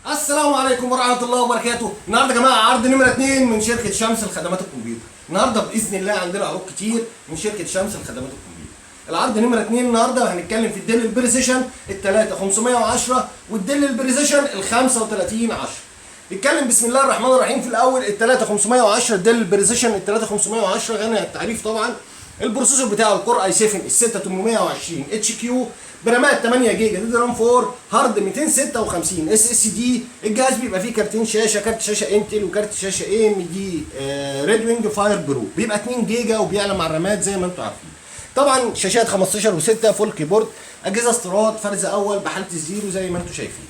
السلام عليكم ورحمة الله وبركاته. النهارده يا جماعة عرض نمرة 2 من شركة شمس لخدمات الكمبيوتر. النهارده بإذن الله عندنا عروض كتير من شركة شمس لخدمات الكمبيوتر. العرض نمرة 2 النهارده هنتكلم في الديل البريسيشن ال 3510 والديل البريسيشن ال 3510. نتكلم بسم الله الرحمن الرحيم. في الأول ال 3510 الديل البريسيشن ال 3510 غني عن التعريف طبعا. البروسيسور بتاعه الكور اي 7 ال 6820 اتش كيو برامات 8 جيجا دي رام 4 هارد 256 اس اس دي. الجهاز بيبقى فيه كارتين شاشه، كارت شاشه انتل وكارت شاشه اي ام دي ريد وينج فاير برو، بيبقى 2 جيجا وبيعلى مع الرامات زي ما انتم عارفين. طبعا شاشات 15 و6 فول كيبورد، اجهزه استيراد فرز اول بحاله الزيرو زي ما انتم شايفين.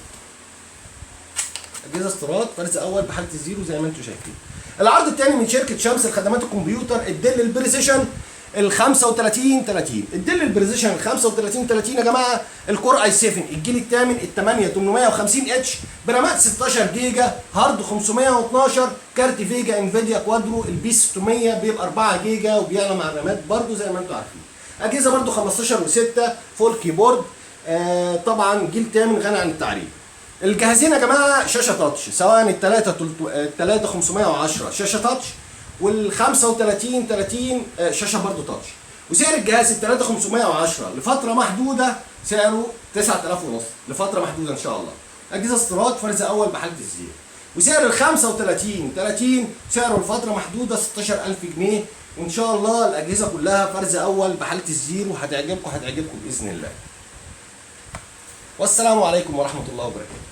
اجهزه استيراد فرز اول بحاله الزيرو زي ما انتم شايفين. العرض الثاني من شركه شمس لخدمات الكمبيوتر الديل البريسيشن ال 3530. الديل البريسيشن ال 3530 يا جماعه الكور اي 7 الجيل الثامن ال 8850 اتش برامات 16 جيجا هارد 512 كارت فيجا انفيديا كوادرو البي 600 بيبقى 4 جيجا وبيعلى مع الرامات برده زي ما انتم عارفين. اجهزه برده 15 و6 فول كيبورد طبعا جيل ثامن غني عن التعريف. الجهازين يا جماعه شاشه تاتش، سواء ال 3510 شاشه تاتش وال 3530 شاشه برضه تاتش. وسعر الجهاز ال 3510 لفتره محدوده سعره 9000 ونص لفتره محدوده ان شاء الله. اجهزه استيراد فرز اول بحاله الزيرو. وسعر ال 3530 سعره لفتره محدوده 16000 جنيه، وان شاء الله الاجهزه كلها فرز اول بحاله الزيرو. هتعجبكم باذن الله. والسلام عليكم ورحمه الله وبركاته.